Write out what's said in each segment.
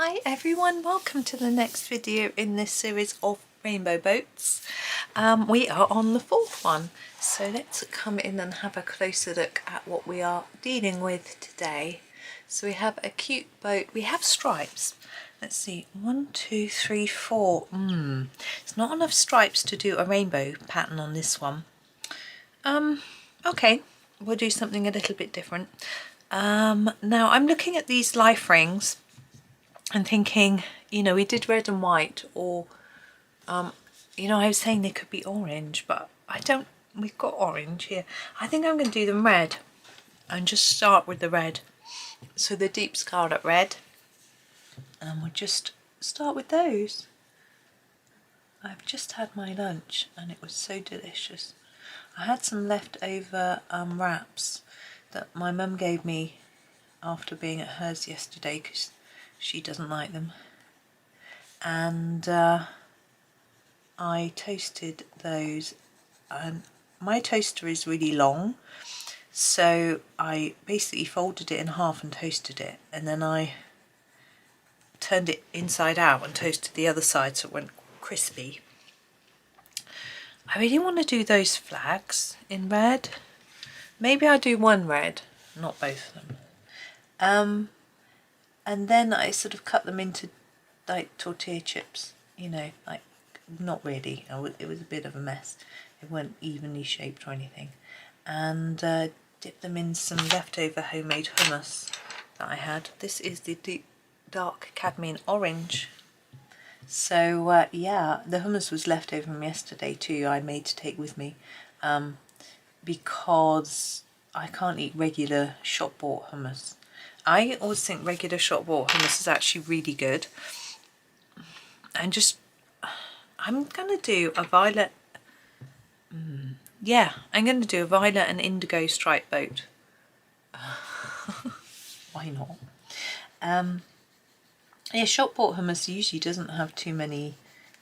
Hi everyone, welcome to the next video in this series of rainbow boats. We are on the fourth one, so let's come in and have a closer look at what we are dealing with today. So we have a cute boat, we have stripes. Let's see, 1, 2, 3, 4. It's not enough stripes to do a rainbow pattern on this one. Okay, we'll do something a little bit different. Now I'm looking at these life rings and thinking, you know, we did red and white, or you know, I was saying they could be orange, but I don't, we've got orange here. I think I'm going to do them red and just start with the red. So the deep scarlet red, and we'll just start with those. I've just had my lunch and it was so delicious. I had some leftover wraps that my mum gave me after being at hers yesterday because she doesn't like them, and I toasted those, and my toaster is really long, so I basically folded it in half and toasted it, and then I turned it inside out and toasted the other side so it went crispy. I really want to do those flags in red. Maybe I'll do one red, not both of them. And then I sort of cut them into like tortilla chips, you know, like not really, it was a bit of a mess. It weren't evenly shaped or anything. And dip them in some leftover homemade hummus that I had. This is the deep dark cadmium orange. So yeah, the hummus was left over from yesterday too, I made to take with me, because I can't eat regular shop bought hummus. I always think regular shop bought hummus is actually really good. And just, I'm going to do a violet, yeah, I'm going to do a violet and indigo striped boat. Why not? Yeah, shop bought hummus usually doesn't have too many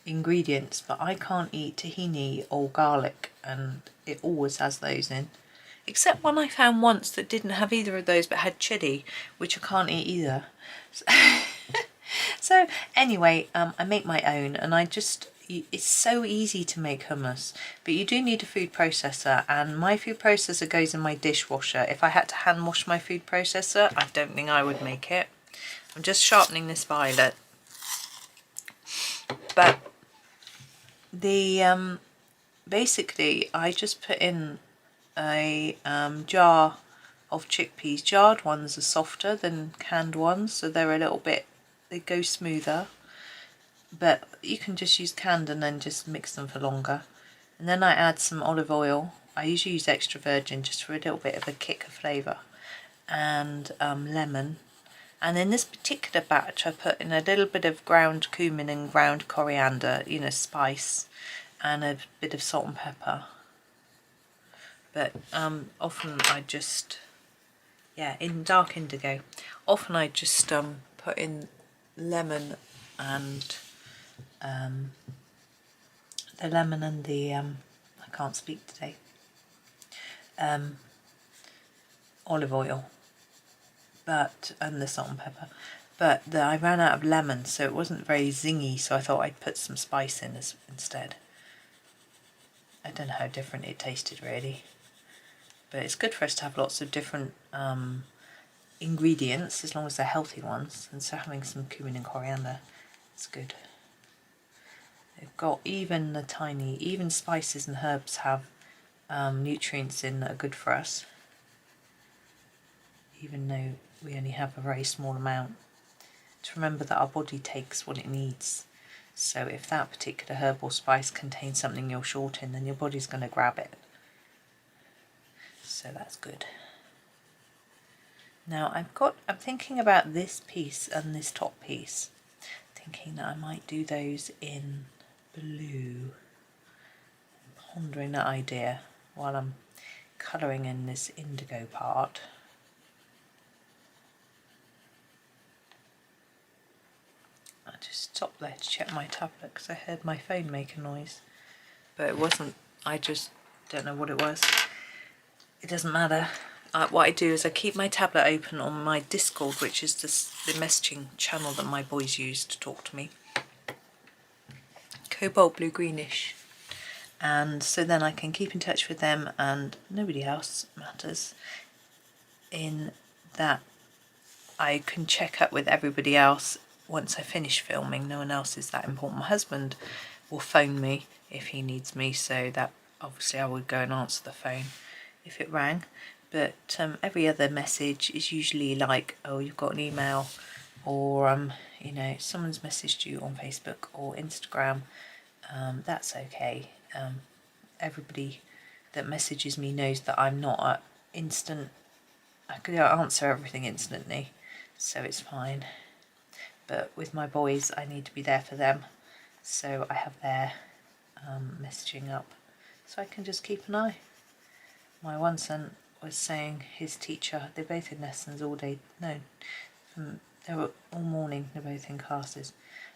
ingredients, but I can't eat tahini or garlic, and it always has those in. Except one I found once that didn't have either of those but had chilli, which I can't eat either. So anyway, I make my own, and it's so easy to make hummus, but you do need a food processor, and my food processor goes in my dishwasher. If I had to hand wash my food processor, I don't think I would make it. I'm just sharpening this violet. But the basically I just put in a jar of chickpeas. Jarred ones are softer than canned ones, so they're a little bit, they go smoother, but you can just use canned and then just mix them for longer. And then I add some olive oil. I usually use extra virgin just for a little bit of a kick of flavour, and lemon. And in this particular batch I put in a little bit of ground cumin and ground coriander, you know, spice, and a bit of salt and pepper. But often I just, yeah, in dark indigo, often I just put in lemon and I can't speak today, olive oil, and the salt and pepper. But I ran out of lemon, so it wasn't very zingy, so I thought I'd put some spice in instead. I don't know how different it tasted really. But it's good for us to have lots of different ingredients, as long as they're healthy ones, and so having some cumin and coriander is good. They've got even spices and herbs have nutrients in that are good for us, even though we only have a very small amount. To remember that our body takes what it needs. So if that particular herb or spice contains something you're short in, then your body's going to grab it. So that's good. Now I'm thinking about this piece and this top piece, thinking that I might do those in blue. I'm pondering that idea while I'm colouring in this indigo part. I just stopped there to check my tablet because I heard my phone make a noise, but it wasn't, I just don't know what it was. It doesn't matter. what I do is I keep my tablet open on my Discord, which is the messaging channel that my boys use to talk to me. Cobalt, blue, greenish. And so then I can keep in touch with them, and nobody else matters, in that I can check up with everybody else once I finish filming. No one else is that important. My husband will phone me if he needs me, so that obviously I would go and answer the phone if it rang. But every other message is usually like, oh, you've got an email, or you know, someone's messaged you on Facebook or Instagram. That's okay. Everybody that messages me knows that I'm not at instant. I can answer everything instantly, so it's fine. But with my boys, I need to be there for them, so I have their messaging up, so I can just keep an eye. My one son was saying his teacher, they're both in lessons all day, no, they were all morning, they're both in classes.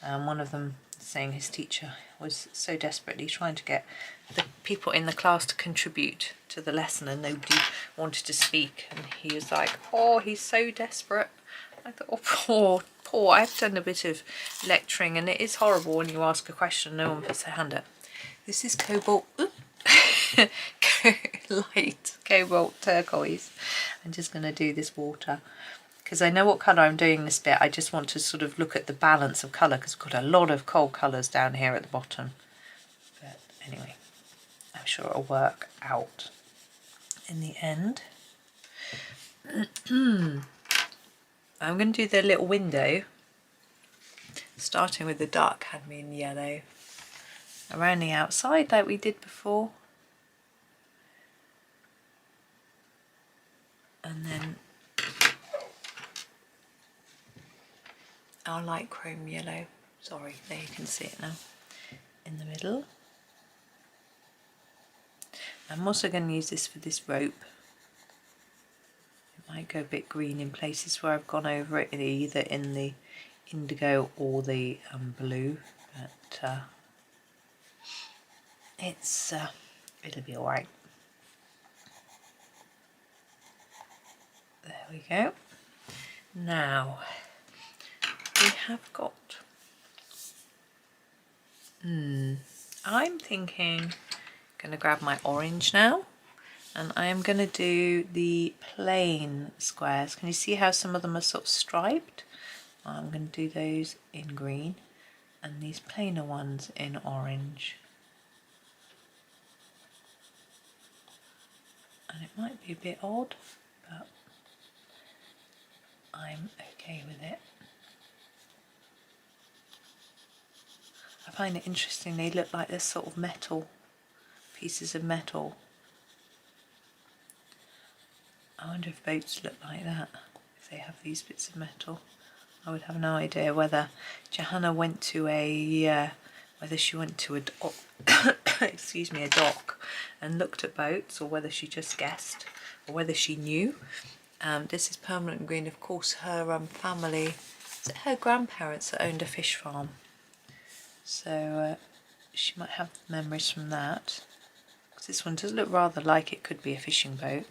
One of them saying his teacher was so desperately trying to get the people in the class to contribute to the lesson, and nobody wanted to speak, and he was like, oh, he's so desperate. I thought, oh, poor. I've done a bit of lecturing, and it is horrible when you ask a question and no one puts their hand up. This is cobalt, light cobalt turquoise. I'm just going to do this water because I know what colour I'm doing this bit. I just want to sort of look at the balance of colour, because we've got a lot of cold colours down here at the bottom. But anyway, I'm sure it'll work out in the end. I'm going to do the little window, starting with the dark cadmium yellow around the outside like we did before, and then our light chrome yellow, sorry, there you can see it now, in the middle. I'm also going to use this for this rope. It might go a bit green in places where I've gone over it, either in the indigo or the blue, but it'll be alright. There we go. Now we have got I'm thinking, going to grab my orange now, and I am going to do the plain squares. Can you see how some of them are sort of striped? I'm going to do those in green and these plainer ones in orange. And it might be a bit odd, but I'm okay with it. I find it interesting, they look like they're sort of metal, pieces of metal. I wonder if boats look like that, if they have these bits of metal. I would have no idea whether Johanna went to whether she went to a dock, excuse me, a dock and looked at boats, or whether she just guessed, or whether she knew. This is permanent green. Of course, her family, is it her grandparents that owned a fish farm? So she might have memories from that. Because this one does look rather like it could be a fishing boat.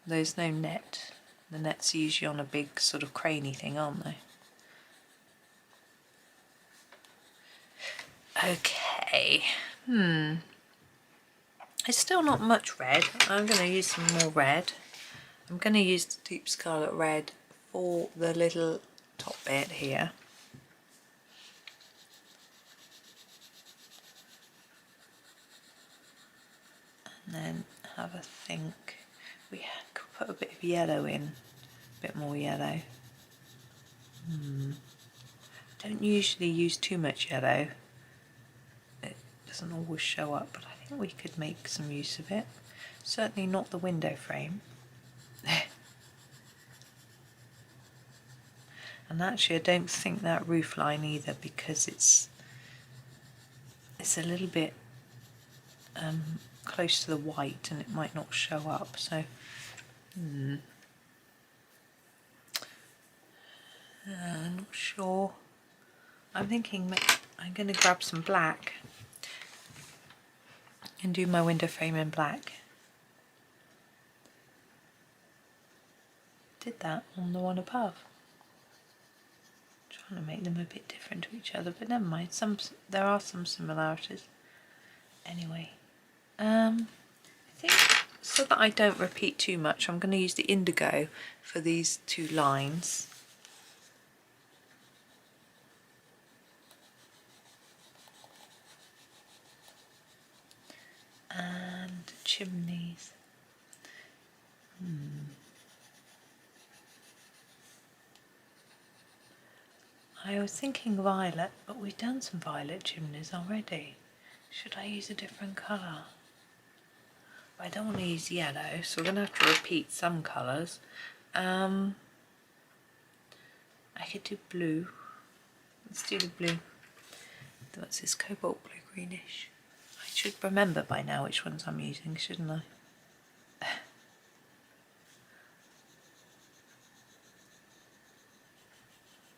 There's no net. The nets are usually on a big sort of craney thing, aren't they? Okay. It's still not much red. I'm going to use some more red. I'm going to use the deep scarlet red for the little top bit here. And then have a think. We could put a bit of yellow in, a bit more yellow. Don't usually use too much yellow. It doesn't always show up, but I think we could make some use of it. Certainly not the window frame. And actually I don't think that roof line either, because it's a little bit close to the white and it might not show up, so I'm not sure. I'm thinking I'm going to grab some black and do my window frame in black. did that on the one above. Trying to make them a bit different to each other, but never mind. There are some similarities. Anyway, I think so that I don't repeat too much, I'm going to use the indigo for these two lines. And chimneys. I was thinking violet, but we've done some violet chimneys already. Should I use a different colour? I don't want to use yellow, so we're going to have to repeat some colours. I could do blue. Let's do the blue. What's this? Cobalt blue, greenish. I should remember by now which ones I'm using, shouldn't I?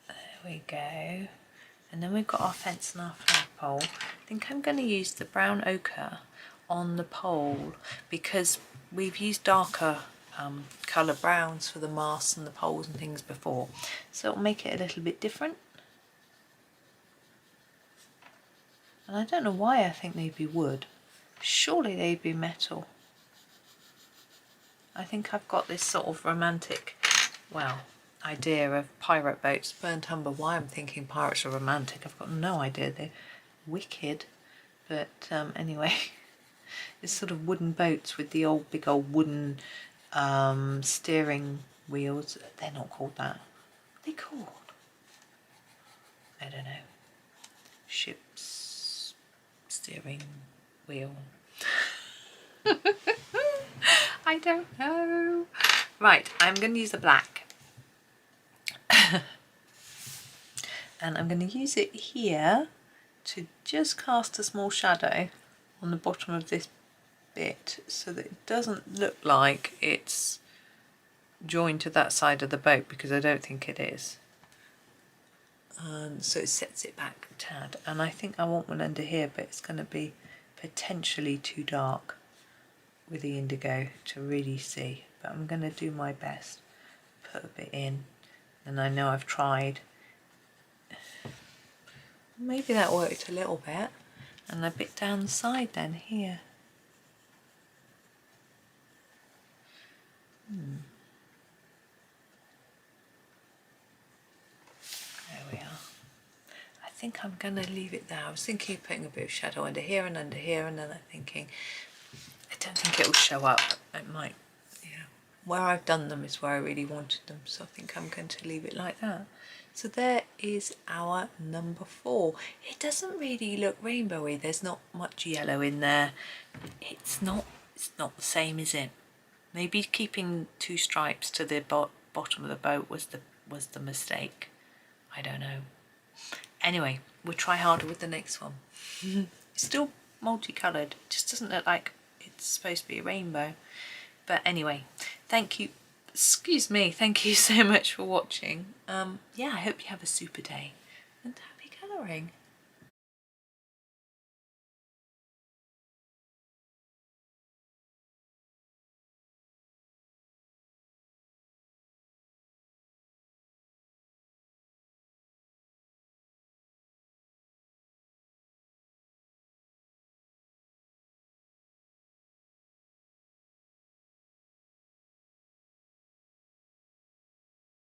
There we go. And then we've got our fence and our flagpole. I think I'm going to use the brown ochre on the pole because we've used darker colour browns for the masts and the poles and things before. So it'll make it a little bit different. And I don't know why I think they'd be wood. Surely they'd be metal. I think I've got this sort of romantic, well, idea of pirate boats. Burnt umber, why I'm thinking pirates are romantic, I've got no idea. They're wicked. But anyway, it's sort of wooden boats with the old big old wooden steering wheels. They're not called that. What are they called? I don't know. Ships steering wheel. I don't know. Right, I'm going to use the black. And I'm going to use it here to just cast a small shadow on the bottom of this bit so that it doesn't look like it's joined to that side of the boat, because I don't think it is. So it sets it back a tad, and I think I want one under here, but it's going to be potentially too dark with the indigo to really see, but I'm going to do my best, put a bit in, and I know I've tried. Maybe that worked a little bit, and a bit down the side then here. There we are. I think I'm going to leave it there. I was thinking of putting a bit of shadow under here, and then I'm thinking, I don't think it will show up. It might, yeah. Where I've done them is where I really wanted them, so I think I'm going to leave it like that. So there is our number 4. It doesn't really look rainbowy. There's not much yellow in there. It's not the same, is it? Maybe keeping 2 stripes to the bottom of the boat was the mistake. I don't know. Anyway, we'll try harder with the next one. It's still multicoloured. It just doesn't look like it's supposed to be a rainbow. But anyway, thank you. Excuse me. Thank you so much for watching. Yeah, I hope you have a super day and happy colouring.